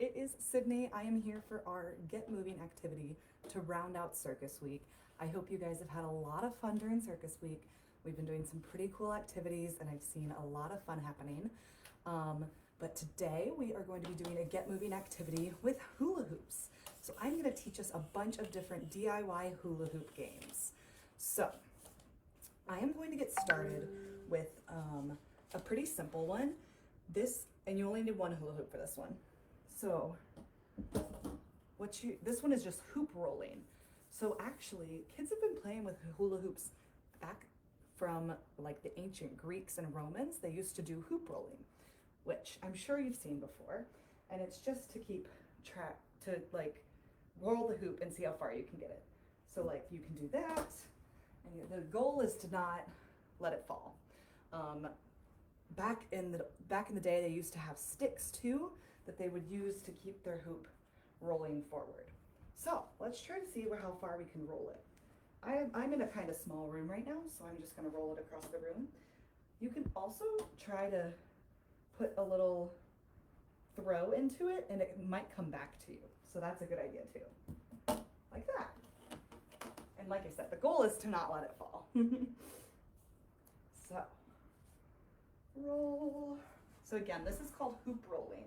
It is Sydney. I am here for our Get Moving activity to round out Circus Week. I hope you guys have had a lot of fun during Circus Week. We've been doing some pretty cool activities and I've seen a lot of fun happening. But today we are going to be doing a Get Moving activity with hula hoops. So I'm going to teach us a bunch of different DIY hula hoop games. So I am going to get started with a pretty simple one. And you only need one hula hoop for this one. So this one is just hoop rolling. So actually, kids have been playing with hula hoops back from like the ancient Greeks and Romans. They used to do hoop rolling, which I'm sure you've seen before. And it's just to keep track, to like roll the hoop and see how far you can get it. So like you can do that, and the goal is to not let it fall. Back in the day, they used to have sticks too that they would use to keep their hoop rolling forward. So let's try to see how far we can roll it. I'm in a kind of small room right now, so I'm just going to roll it across the room. You can also try to put a little throw into it and it might come back to you. So that's a good idea too. Like that. And like I said, the goal is to not let it fall. So roll. So again, this is called hoop rolling.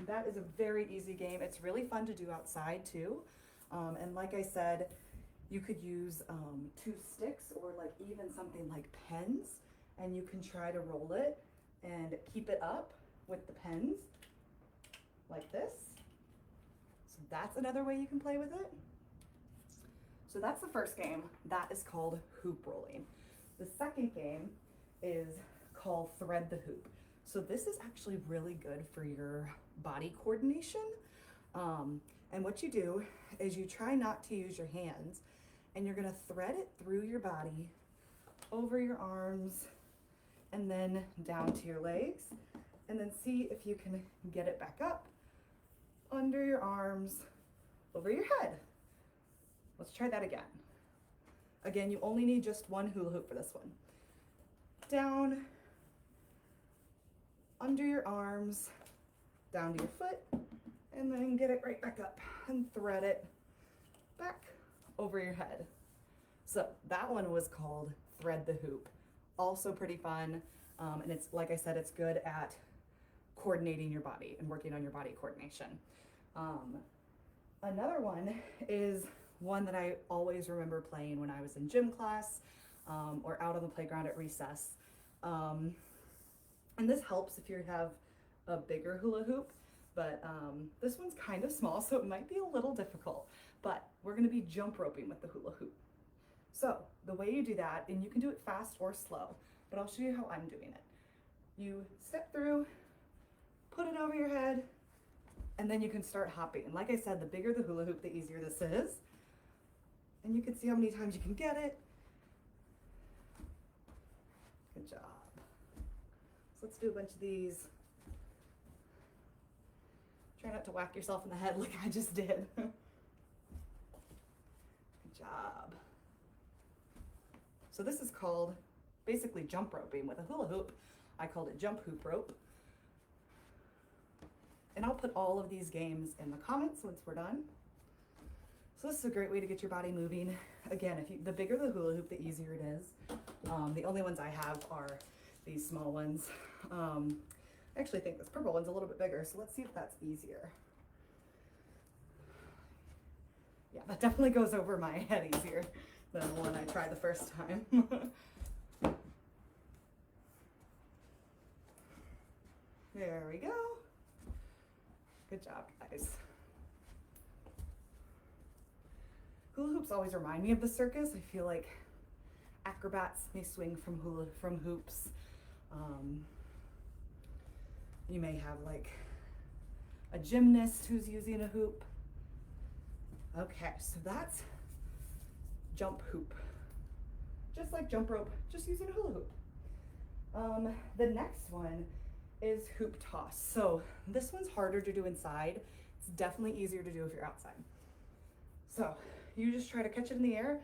That is a very easy game. It's really fun to do outside too. And like I said, you could use 2 sticks or like even something like pens, and you can try to roll it and keep it up with the pens like this. So that's another way you can play with it. So that's the first game. That is called hoop rolling. The second game is called thread the hoop. So this is actually really good for your body coordination. And what you do is you try not to use your hands, and you're gonna thread it through your body, over your arms, and then down to your legs, and then see if you can get it back up, under your arms, over your head. Let's try that again. Again, you only need just one hula hoop for this one. Down, under your arms, down to your foot, and then get it right back up and thread it back over your head. So that one was called Thread the Hoop. Also pretty fun. And it's, like I said, it's good at coordinating your body and working on your body coordination. Another one is one that I always remember playing when I was in gym class or out on the playground at recess. And this helps if you have a bigger hula hoop, but this one's kind of small, so it might be a little difficult, but we're gonna be jump roping with the hula hoop. So the way you do that, and you can do it fast or slow, but I'll show you how I'm doing it. You step through, put it over your head, and then you can start hopping. And like I said, the bigger the hula hoop, the easier this is. And you can see how many times you can get it. Good job. So let's do a bunch of these. Try not to whack yourself in the head like I just did. Good job. So this is called basically jump roping with a hula hoop. I called it jump hoop rope. And I'll put all of these games in the comments once we're done. So this is a great way to get your body moving. Again, the bigger the hula hoop, the easier it is. The only ones I have are these small ones. I actually think this purple one's a little bit bigger, so let's see if that's easier. Yeah, that definitely goes over my head easier than the one I tried the first time. There we go. Good job, guys. Hula hoops always remind me of the circus. I feel like acrobats may swing from hoops. You may have like a gymnast who's using a hoop. Okay, so that's jump hoop. Just like jump rope, just using a hula hoop. The next one is hoop toss. So this one's harder to do inside. It's definitely easier to do if you're outside. So you just try to catch it in the air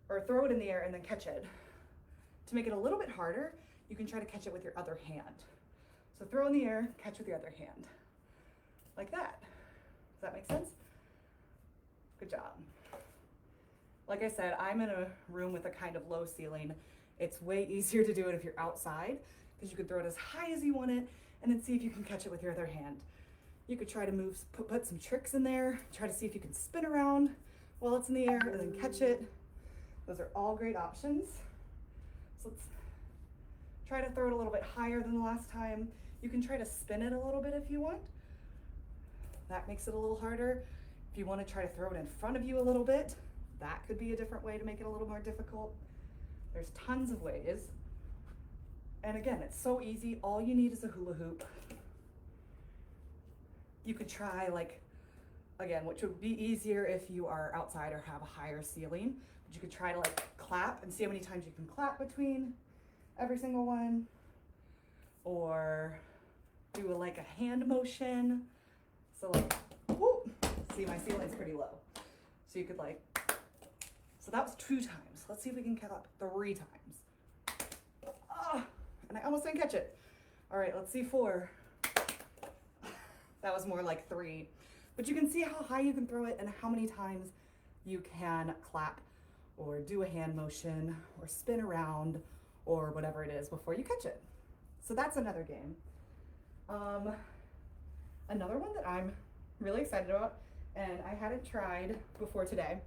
or throw it in the air and then catch it. To make it a little bit harder, you can try to catch it with your other hand. So throw in the air, catch with your other hand. like that. Does that make sense? Good job. Like I said, I'm in a room with a kind of low ceiling. It's way easier to do it if you're outside because you could throw it as high as you want it and then see if you can catch it with your other hand. You could try to put some tricks in there, try to see if you can spin around while it's in the air and then catch it. Those are all great options. So let's try to throw it a little bit higher than the last time. You can try to spin it a little bit if you want. That makes it a little harder. If you want to try to throw it in front of you a little bit, that could be a different way to make it a little more difficult. There's tons of ways. And again, it's so easy. All you need is a hula hoop. You could try again, which would be easier if you are outside or have a higher ceiling, but you could try to clap and see how many times you can clap between every single one, or do a hand motion. So whoop, see my ceiling's pretty low. So you could so that was 2 times. Let's see if we can clap 3 times. And I almost didn't catch it. All right, let's see 4. That was more like 3. But you can see how high you can throw it and how many times you can clap or do a hand motion or spin around or whatever it is before you catch it. So that's another game. Another one that I'm really excited about and I hadn't tried before today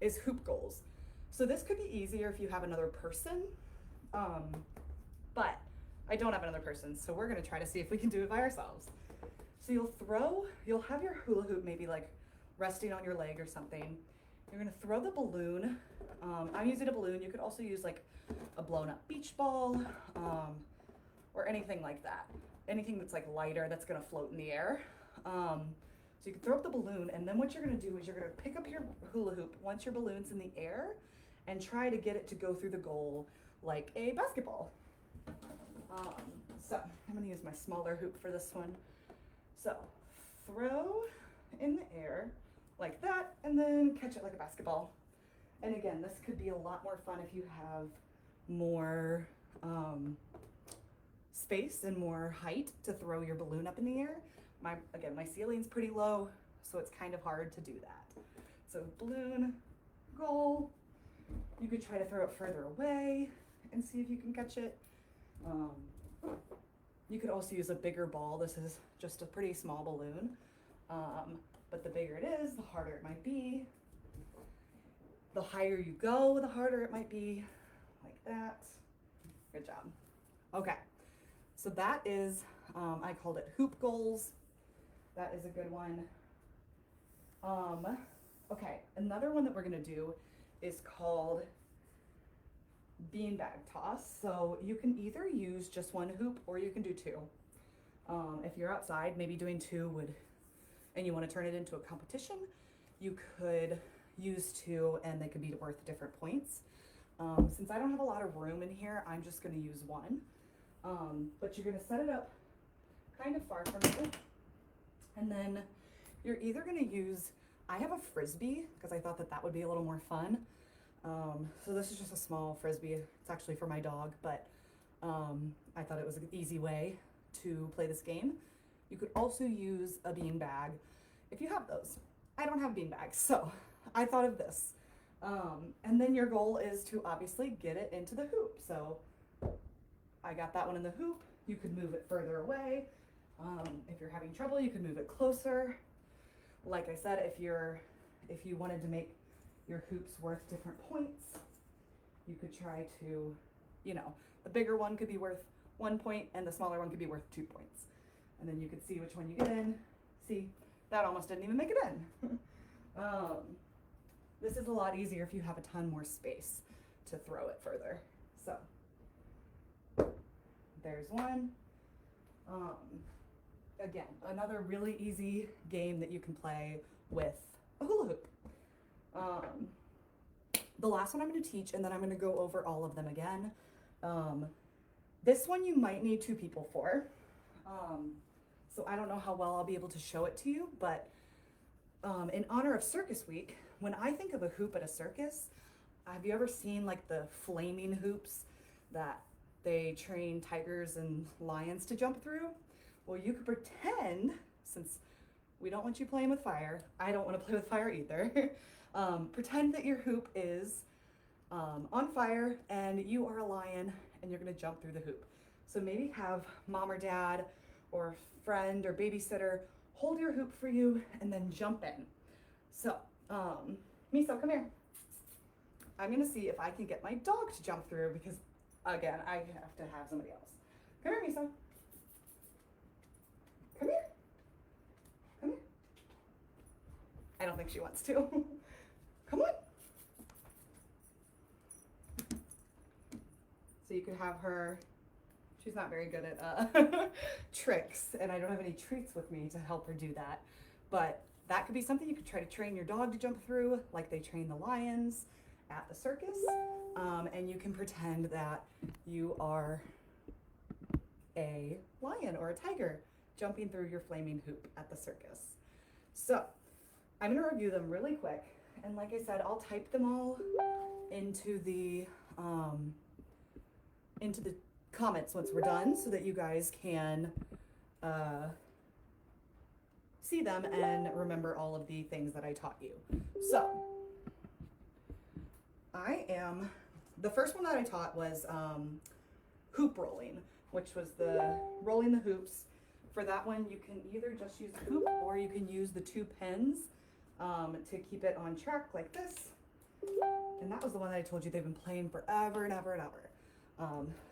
is hoop goals. So this could be easier if you have another person, but I don't have another person, so we're gonna try to see if we can do it by ourselves. So you'll have your hula hoop maybe resting on your leg or something. You're gonna throw the balloon. I'm using a balloon. You could also use a blown up beach ball or anything like that. Anything that's lighter that's gonna float in the air. So you can throw up the balloon, and then what you're gonna do is you're gonna pick up your hula hoop once your balloon's in the air and try to get it to go through the goal like a basketball. So I'm gonna use my smaller hoop for this one. So throw in the air like that and then catch it like a basketball. And again, this could be a lot more fun if you have more space and more height to throw your balloon up in the air. Again, my ceiling's pretty low, so it's kind of hard to do that. So balloon, goal. You could try to throw it further away and see if you can catch it. You could also use a bigger ball. This is just a pretty small balloon, but the bigger it is, the harder it might be. The higher you go, the harder it might be, like that. Good job. Okay, so that is, I called it hoop goals. That is a good one. Okay, another one that we're gonna do is called Beanbag Toss. So you can either use just 1 hoop or you can do 2. If you're outside, maybe doing 2 and you want to turn it into a competition, you could use 2 and they could be worth different points. Since I don't have a lot of room in here, I'm just going to use 1. But you're going to set it up kind of far from you. And then you're either going to use, I have a Frisbee because I thought that would be a little more fun. So this is just a small Frisbee. It's actually for my dog, but I thought it was an easy way to play this game. You could also use a beanbag if you have those. I don't have beanbags, so I thought of this. And then your goal is to obviously get it into the hoop. So I got that one in the hoop. You could move it further away. If you're having trouble, you can move it closer. Like I said, if you wanted to make your hoops worth different points, you could try to, the bigger one could be worth 1 point and the smaller one could be worth 2 points. And then you could see which one you get in. See, that almost didn't even make it in. This is a lot easier if you have a ton more space to throw it further. So there's one. Again, another really easy game that you can play with a hula hoop. The last one I'm going to teach, and then I'm going to go over all of them again. This one you might need 2 people for. So I don't know how well I'll be able to show it to you, but in honor of Circus Week, when I think of a hoop at a circus, have you ever seen the flaming hoops that they train tigers and lions to jump through? Well, you could pretend, since we don't want you playing with fire. I don't want to play with fire either. Pretend that your hoop is on fire and you are a lion and you're gonna jump through the hoop. So maybe have mom or dad or friend or babysitter hold your hoop for you and then jump in. So, Miso, come here. I'm gonna see if I can get my dog to jump through because, again, I have to have somebody else. Come here, Miso. Come here. Come here. I don't think she wants to. Come on. So you could have her, she's not very good at tricks, and I don't have any treats with me to help her do that. But that could be something you could try to train your dog to jump through, like they train the lions at the circus. And you can pretend that you are a lion or a tiger jumping through your flaming hoop at the circus. So I'm gonna review them really quick. And like I said, I'll type them all into the comments once we're done so that you guys can see them and remember all of the things that I taught you. So the first one that I taught was hoop rolling, which was the rolling the hoops. For that one, you can either just use the hoop or you can use the 2 pins to keep it on track like this. And that was the one that I told you they've been playing forever and ever and ever.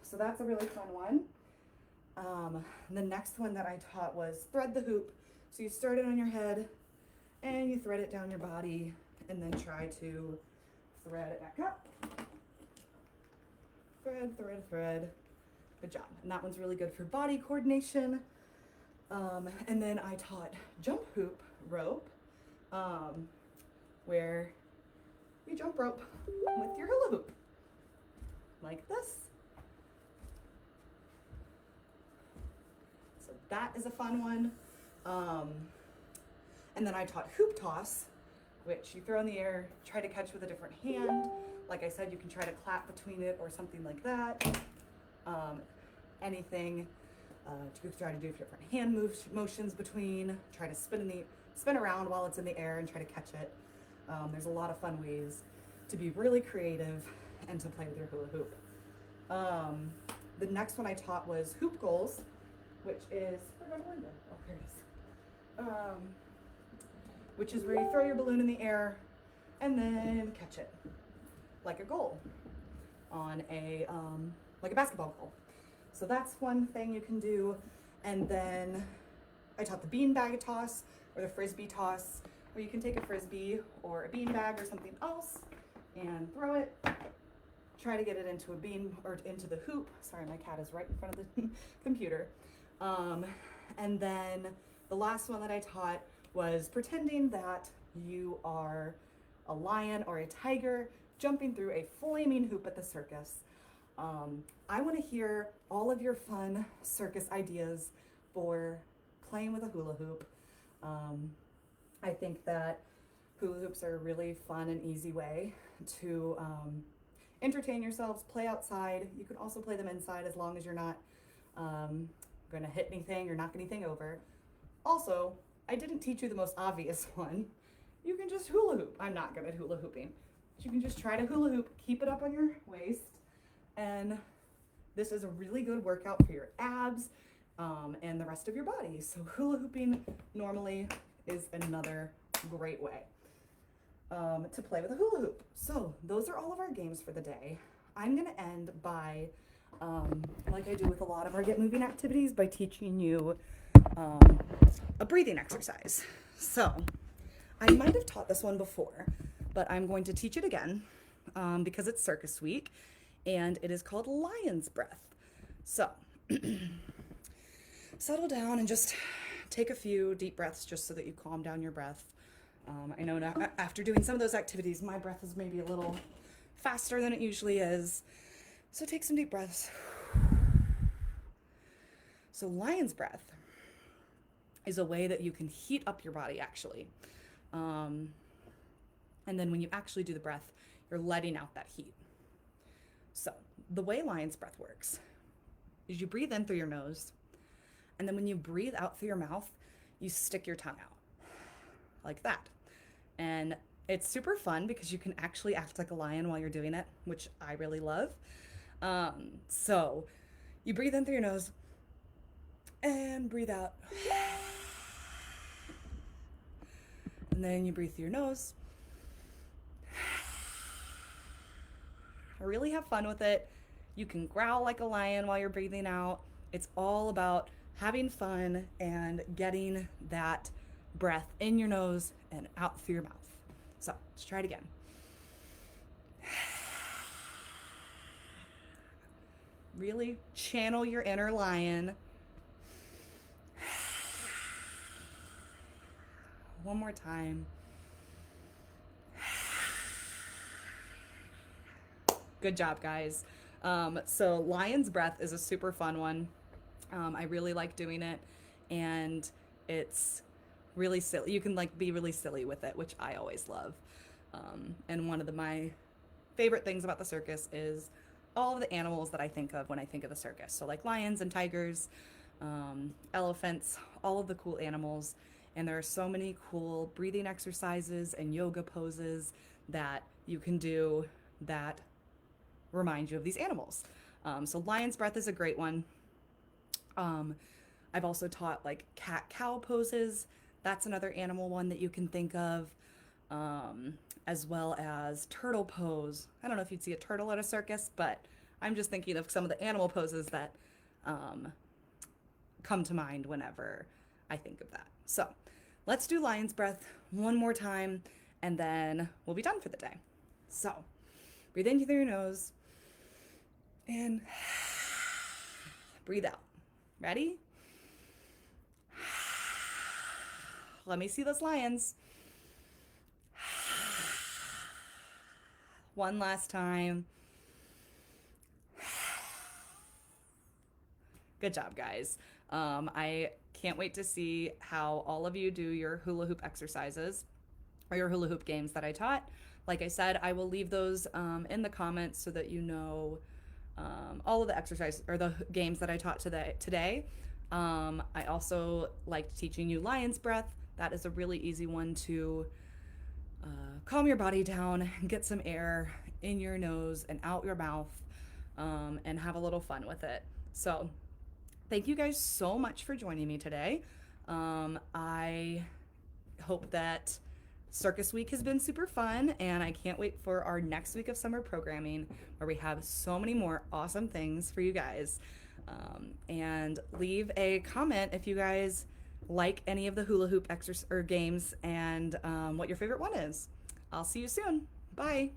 So that's a really fun one. The next one that I taught was thread the hoop. So you start it on your head and you thread it down your body and then try to thread it back up. Thread, thread, thread. Good job. And that one's really good for body coordination. And then I taught jump hoop rope, where you jump rope with your hula hoop, like this. So that is a fun one. And then I taught hoop toss, which you throw in the air, try to catch with a different hand. Like I said, you can try to clap between it or something like that. Anything to try to do different hand motions between, try to spin around while it's in the air and try to catch it. There's a lot of fun ways to be really creative and to play with your hula hoop. The next one I taught was hoop goals, which is, oh, here it is. Which is where you throw your balloon in the air and then catch it like a goal on like a basketball goal. So that's one thing you can do. And then I taught the beanbag toss or the frisbee toss, where you can take a frisbee or a beanbag or something else and throw it. Try to get it into a bean or into the hoop. Sorry, my cat is right in front of the computer. And then the last one that I taught was pretending that you are a lion or a tiger jumping through a flaming hoop at the circus. I want to hear all of your fun circus ideas for playing with a hula hoop. I think that hula hoops are a really fun and easy way to entertain yourselves, play outside. You can also play them inside as long as you're not going to hit anything or knock anything over. Also, I didn't teach you the most obvious one. You can just hula hoop. I'm not good at hula hooping. But you can just try to hula hoop, keep it up on your waist, and this is a really good workout for your abs and the rest of your body. So hula hooping normally is another great way to play with a hula hoop. So those are all of our games for the day. I'm gonna end by, like I do with a lot of our Get Moving activities, by teaching you a breathing exercise. So I might have taught this one before, but I'm going to teach it again because it's circus week, and it is called lion's breath. So settle down and just take a few deep breaths just so that you calm down your breath. I know now, after doing some of those activities, my breath is maybe a little faster than it usually is. So take some deep breaths. So lion's breath is a way that you can heat up your body, actually. And then when you actually do the breath, you're letting out that heat. So the way lion's breath works is you breathe in through your nose, and then when you breathe out through your mouth, you stick your tongue out like that. And it's super fun because you can actually act like a lion while you're doing it, which I really love. So you breathe in through your nose and breathe out. And then you breathe through your nose. Really have fun with it. You can growl like a lion while you're breathing out. It's all about having fun and getting that breath in your nose and out through your mouth. So let's try it again. Really channel your inner lion. One more time. Good job, guys. So lion's breath is a super fun one. I really like doing it, and it's really silly. You can like be really silly with it, which I always love. And one of my favorite things about the circus is all of the animals that I think of when I think of the circus. So like lions and tigers, elephants, all of the cool animals. And there are so many cool breathing exercises and yoga poses that you can do that remind you of these animals. So lion's breath is a great one. I've also taught like cat-cow poses. That's another animal one that you can think of, as well as turtle pose. I don't know if you'd see a turtle at a circus, but I'm just thinking of some of the animal poses that come to mind whenever I think of that. So let's do lion's breath one more time, and then we'll be done for the day. So breathe in through your nose and breathe out. Ready? Let me see those lions. One last time. Good job, guys. I can't wait to see how all of you do your hula hoop exercises or your hula hoop games that I taught. Like I said, I will leave those in the comments so that you know all of the exercises or the games that I taught today. I also liked teaching you lion's breath. That is a really easy one to calm your body down, get some air in your nose and out your mouth, and have a little fun with it. So thank you guys so much for joining me today. I hope that Circus Week has been super fun, and I can't wait for our next week of summer programming where we have so many more awesome things for you guys. And leave a comment if you guys like any of the hula hoop games and what your favorite one is. I'll see you soon. Bye.